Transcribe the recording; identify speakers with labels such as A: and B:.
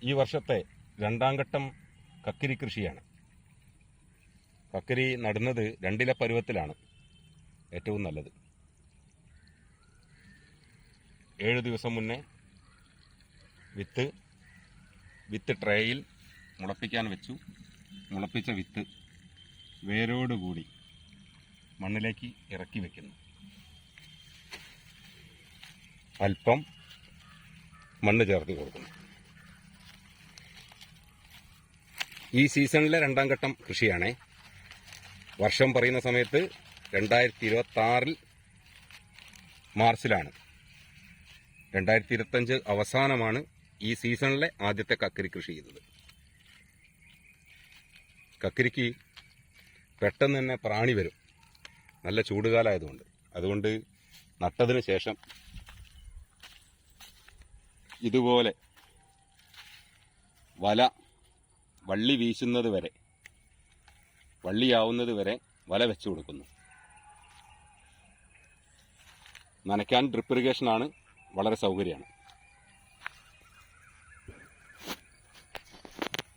A: ഈ വർഷത്തെ രണ്ടാം ഘട്ടം കക്കിരി കൃഷിയാണ്. കക്കിരി നടുന്നത് 2 പരുവത്തിലാണ് ഏറ്റവും നല്ലത്. 7 ദിവസം മുന്നേ വിത്ത് ട്രേയിൽ മുളപ്പിക്കാൻ വെച്ചു. മുളപ്പിച്ച വിത്ത് വേരോടുകൂടി മണ്ണിലേക്ക് ഇറക്കി വെക്കുന്നു. അല്പം മണ്ണ് ചേർത്ത് കൊടുക്കുന്നു. ഈ സീസണിലെ രണ്ടാം ഘട്ടം കൃഷിയാണേ. വർഷം പറയുന്ന സമയത്ത് 2026 മാർച്ചിലാണ്. 2025 അവസാനമാണ് ഈ സീസണിലെ ആദ്യത്തെ കക്കിരി കൃഷി ചെയ്തത്. കക്കിരിക്ക് പെട്ടെന്ന് തന്നെ പ്രാണി വരും, നല്ല ചൂടുകാലമായതുകൊണ്ട്. അതുകൊണ്ട് നട്ടതിന് ശേഷം ഇതുപോലെ വള്ളി വീശുന്നത് വരെ, വള്ളിയാവുന്നത് വരെ വല വെച്ചു കൊടുക്കുന്നു. നനയ്ക്കാൻ ഡ്രിപ്പ് ഇറിഗേഷനാണ്, വളരെ സൗകര്യമാണ്.